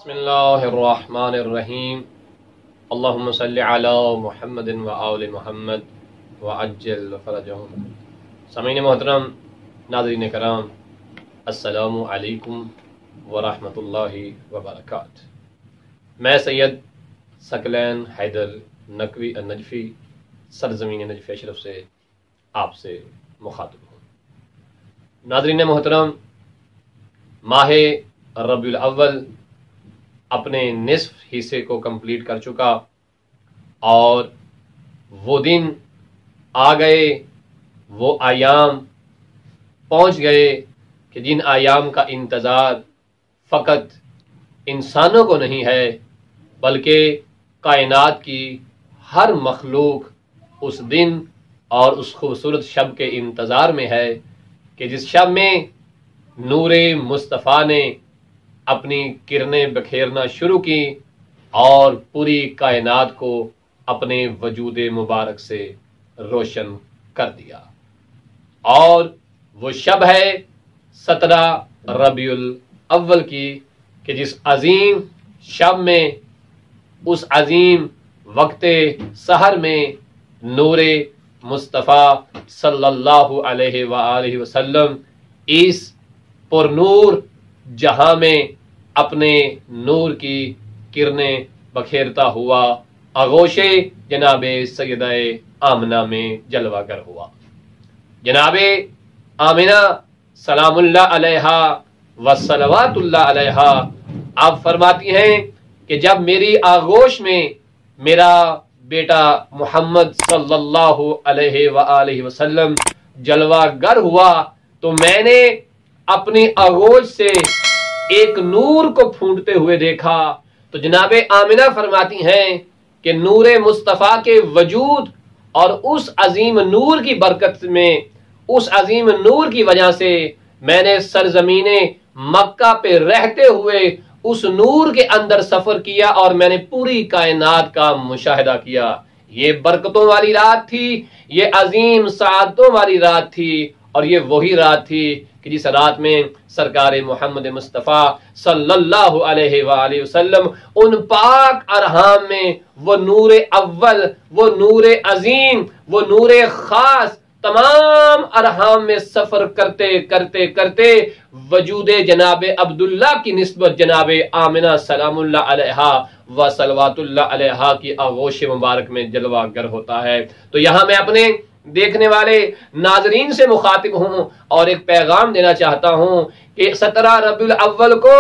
बिस्मिल्लाहिर्रहमानिर्रहीम। अल्लाहुम्मा सल्लि अला मुहम्मदिन व आले मुहम्मद व अज्जिल फरजहुम। सामीन मोहतरम, नाज़रीन कराम, अस्सलामु अलैकुम व रहमतुल्लाहि व बरकातुहू। मैं सैयद सकलैन हैदर नजफी सरजमीन नजफी अशरफ से आपसे मुखातिब हूँ। नाज़रीन मोहतरम, माह रबीउल अव्वल अपने निस्फ हिस्से को कंप्लीट कर चुका और वो दिन आ गए, वो आयाम पहुंच गए कि जिन आयाम का इंतज़ार फ़कत इंसानों को नहीं है बल्कि कायनात की हर मखलूक उस दिन और उस खूबसूरत शब के इंतज़ार में है कि जिस शब में नूरे मुस्तफ़ा ने अपनी किरणें बखेरना शुरू की और पूरी कायनात को अपने वजूद मुबारक से रोशन कर दिया। और वो शब है 17 रबीउल अव्वल की कि जिस अजीम शब में, उस अजीम वक्ते सहर में नूरे मुस्तफ़ा सल्लल्लाहु अलैहि वसल्लम इस पुरनूर जहां में अपने नूर की किरणें बखेरता हुआ आगोशे जनाबे सैयदाए आमना में जलवागर हुआ। जनाबे आमिना सलामुल्लाह अलैहा व सलवातुल्लाह अलैहा आप फरमाती हैं कि जब मेरी आगोश में मेरा बेटा मोहम्मद सल्लल्लाहु अलैहि वसल्लम जलवागर हुआ तो मैंने अपनी आगोश से एक नूर को फूंकते हुए देखा। तो जनाबे आमिना फरमाती हैं कि नूरे मुस्तफ़ा के वजूद और उस अजीम नूर की बरकत में, उस अजीम नूर की वजह से मैंने सरजमीने मक्का पे रहते हुए उस नूर के अंदर सफर किया और मैंने पूरी कायनात का मुशाहिदा किया। ये बरकतों वाली रात थी, ये अजीम सादतों वाली रात थी और ये वही रात थी कि जिस रात में सरकार मोहम्मद मुस्तफ़ा सल्लल्लाहु अलैहि वसल्लम उन पाक अरहाम में वो नूर अव्वल, वो नूर अजीम, वो नूर खास तमाम अरहाम में सफर करते करते करते वजूदे जनाबे अब्दुल्ला की निस्बत जनाबे आमिना सलामुल्लाह अलैहा व सलवातुल्लाह अलैहा की आगोश मुबारक में जलवागर होता है। तो यहाँ मैं अपने देखने वाले नाजरीन से मुखातिब हूं और एक पैगाम देना चाहता हूं कि 17 रबीउल अव्वल को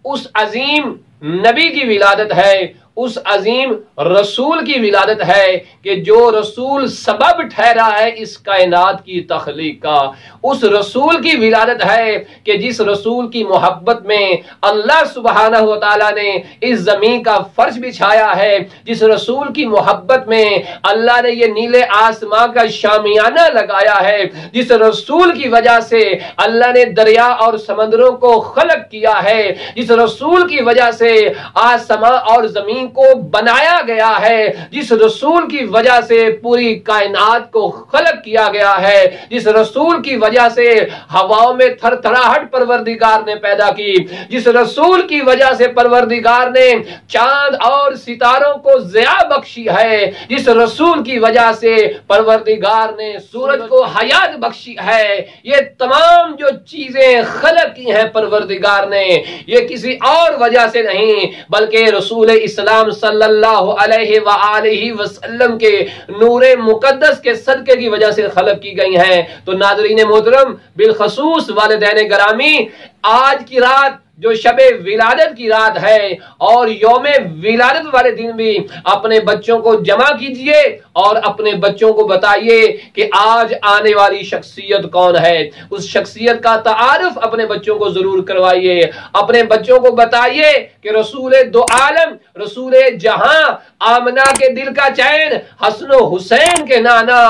उस अजीम नबी की विलादत है, उस अजीम रसूल की विलादत है कि जो रसूल सबब ठहरा है इस कायनात की तख्लीक का। उस रसूल की विलादत है कि जिस रसूल की मोहब्बत में अल्लाह सुब्हानहु व तआला ने इस जमीन का फर्श बिछाया है, जिस रसूल की मोहब्बत में अल्लाह ने ये नीले आसमां का शामियाना लगाया है, जिस रसूल की वजह से अल्लाह ने दरिया और समंदरों को खलक किया है, जिस रसूल की वजह से आसमां और जमीन को बनाया गया है, जिस रसूल की वजह से पूरी कायनात को खलक किया गया है, जिस रसूल की वजह से हवाओं में थरथराहट परवरदिगार ने पैदा की, जिस रसूल की वजह से परवरदिगार ने चांद और सितारों को ज़िया बख्शी है, जिस रसूल की वजह से परवरदिगार ने सूरज को हयात बख्शी है, ये तमाम जो चीजें खलक की हैं परवरदिगार ने, ये किसी और वजह से नहीं बल्कि रसूल इस्लाम सल्लल्लाहु अलैहि वसल्लम के नूरे मुकद्दस के सदके की वजह से खलक की गई हैं। तो नाज़रीन मोहतरम, बिलखसूस वालिदैन गिरामी, आज की रात जो शबे विलादत की रात है और यौमे विलादत वाले दिन भी अपने बच्चों को जमा कीजिए और अपने बच्चों को बताइए कि आज आने वाली शख्सियत कौन है। उस शख्सियत का तारुफ अपने बच्चों को जरूर करवाइए। अपने बच्चों को बताइए कि रसूल दो आलम, रसूल जहां, आमना के दिल का चैन, हसन हुसैन के नाना,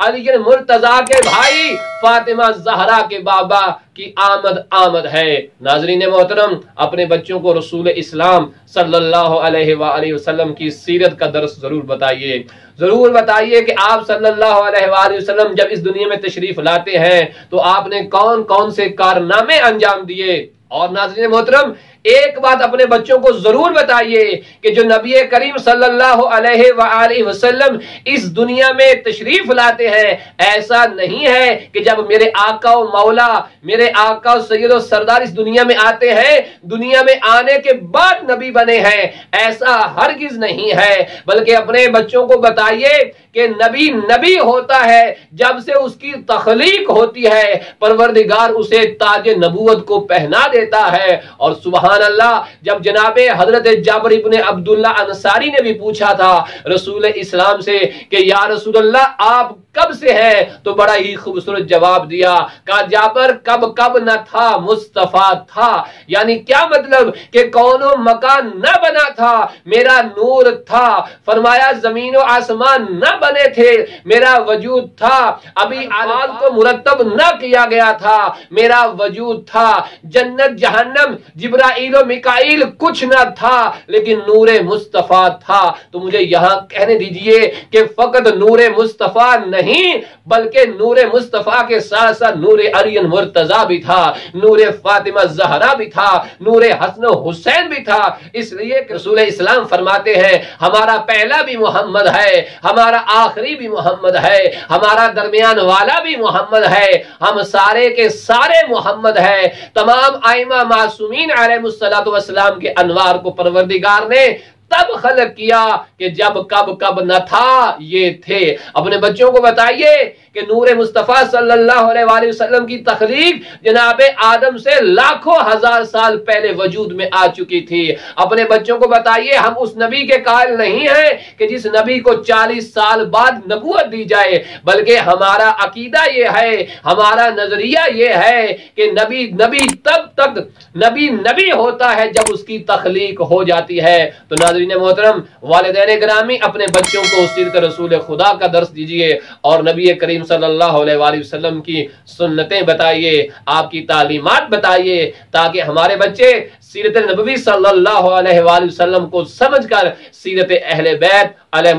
अली मुर्तजा के भाई, फातिमा ज़हरा के बाबा की आमद है। नाज़रीन मोहतरम, अपने बच्चों को रसूल इस्लाम सल्लल्लाहु अलैहि वसल्लम की सीरत का दर्स जरूर बताइए। जरूर बताइए कि आप सल्लल्लाहु अलैहि वसल्लम जब इस दुनिया में तशरीफ लाते हैं तो आपने कौन कौन से कारनामे अंजाम दिए। और नाज़रीन मोहतरम, ایک بات اپنے بچوں کو ضرور بتائیے کہ جو نبی کریم صلی اللہ علیہ وآلہ وسلم اس دنیا میں تشریف لاتے ہیں، ایسا نہیں ہے کہ جب میرے آقا و مولا، میرے آقا و سید و سردار اس دنیا میں آتے ہیں، دنیا میں آنے کے بعد نبی بنے ہیں، ایسا ہرگز نہیں ہے۔ بلکہ اپنے بچوں کو بتائیے کہ نبی نبی ہوتا ہے جب سے اس کی تخلیق ہوتی ہے، پروردگار اسے تاج نبوت کو پہنا دیتا ہے۔ اور سبحان اللہ، جب جناب حضرت جابر ابن عبداللہ انصاری نے بھی پوچھا تھا رسول اسلام سے کہ یا رسول اللہ آپ کب سے ہیں، تو بڑا ہی خوبصورت جواب دیا، کہا جابر کب نہ تھا، مصطفیٰ تھا۔ یعنی کیا مطلب کہ کون و مکان نہ بنا تھا، میرا نور تھا۔ فرمایا زمین و آسمان نہ بنے تھے، میرا وجود تھا۔ ابھی اعمال کو مرتب نہ کیا گیا تھا، میرا وجود تھا۔ جنت جہنم جبرائیل و میکائیل کچھ نہ تھا، لیکن نور مصطفیٰ تھا۔ تو مجھے یہاں کہنے دیجئے کہ فقط نور مصطفیٰ نہیں بلکہ نور مصطفیٰ کے ساتھ ساتھ نور ارین مرتضی بھی تھا، نور فاطمہ زہرا بھی تھا، نور حسن و حسین بھی تھا۔ اس لیے کہ رسول اسلام فرماتے ہیں ہمارا پہلا بھی محمد ہے، ہمارا آخری بھی محمد ہے، ہمارا درمیان والا بھی محمد ہے، ہم سارے کے سارے محمد ہے۔ تمام ائمہ معصومین علیہ السلام کے انوار کو پروردگار نے تب خلق کیا کہ جب کب نہ تھا یہ تھے۔ اپنے بچوں کو بتائیے کہ نور مصطفیٰ صلی اللہ علیہ وآلہ وسلم کی تخلیق جناب آدم سے لاکھوں ہزار سال پہلے وجود میں آ چکی تھی۔ اپنے بچوں کو بتائیے ہم اس نبی کے قائل نہیں ہیں کہ جس نبی کو 40 سال بعد نبوت دی جائے، بلکہ ہمارا عقیدہ یہ ہے، ہمارا نظریہ یہ ہے کہ نبی تب تک نبی ہوتا ہے جب اس کی تخلیق ہو جاتی ہے۔ تو ناظرین محترم، والدین گرامی، اپنے بچوں کو سیرت رسول خدا کا درس دیجئے اور نبی کریم صلی اللہ علیہ وآلہ وسلم کی سنتیں بتائیے، آپ کی تعلیمات بتائیے، تاکہ ہمارے بچے سیرت نبوی صلی اللہ علیہ وآلہ وسلم کو سمجھ کر سیرت اہل بیت علیہ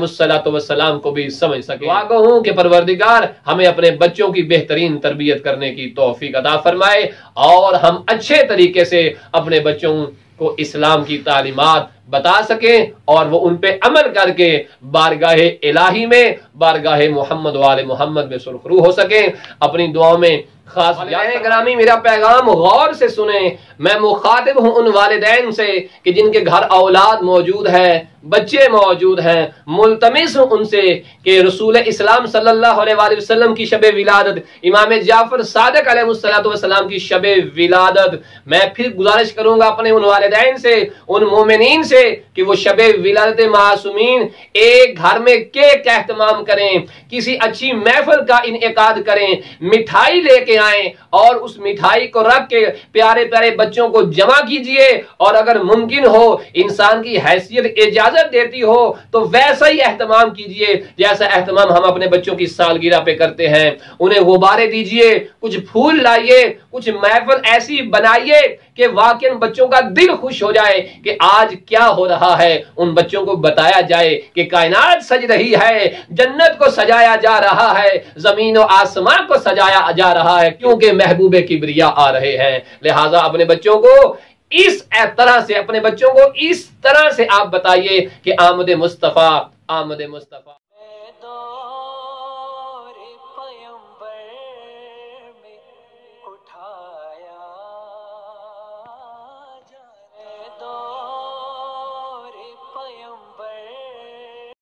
السلام کو بھی سمجھ سکے۔ دعا گو ہوں کہ پروردگار ہمیں اپنے بچوں کی بہترین تربیت کرنے کی توفیق عطا فرمائے اور ہم اچھے طریقے سے اپنے بچوں کو اسلام کی تعلیمات بتا سکیں اور وہ ان پہ عمل کر کے بارگاہ الہی میں، بارگاہ محمد وآل محمد میں سرخرو ہو سکیں۔ اپنی دعاؤں میں خاص گرامی میرا پیغام غور سے سنیں، میں مخاطب ہوں ان والدین سے کہ جن کے گھر اولاد موجود ہے، بچے موجود ہیں، ملتمس ہوں ان سے کہ رسول اسلام صلی اللہ علیہ وآلہ وسلم کی شب ولادت، امام جعفر صادق علیہ السلام کی شب ولادت، میں پھر گزارش کروں گا اپنے ان والدین سے، ان مومنین سے کہ وہ شب ولادت معصومین ایک گھر میں کیک کا اہتمام کریں، کسی اچھی محفل کا انعقاد کریں، مٹھائی لے کے آئیں اور اس مٹھائی کو رکھ کے پیارے پیارے بچوں کو جمع کیجئے، اور اگر ممکن ہو انسان کی حیثیت اجازت دیتی ہو تو ویسا ہی اہتمام کیجئے جیسا اہتمام ہم اپنے بچوں کی سالگرہ پہ کرتے ہیں۔ انہیں غبارے دیجئے، کچھ پھول لائیے، کچھ محفل ایسی بنائیے کہ واقعاً بچوں کا دل خوش ہو جائے کہ آج کیا ہو رہا ہے۔ ان بچوں کو بتایا جائے کہ کائنات سج رہی ہے، جنت کو سجایا جا رہا ہے، زمین و آسمان کو سجایا جا رہا ہے، کیونکہ محبوب کبریا آ رہے ہیں۔ لہٰذا اپنے بچوں کو اس طرح سے، اپنے بچوں کو اس طرح سے آپ بتائیے کہ آمد مصطفیٰ، آمد مصطفیٰ۔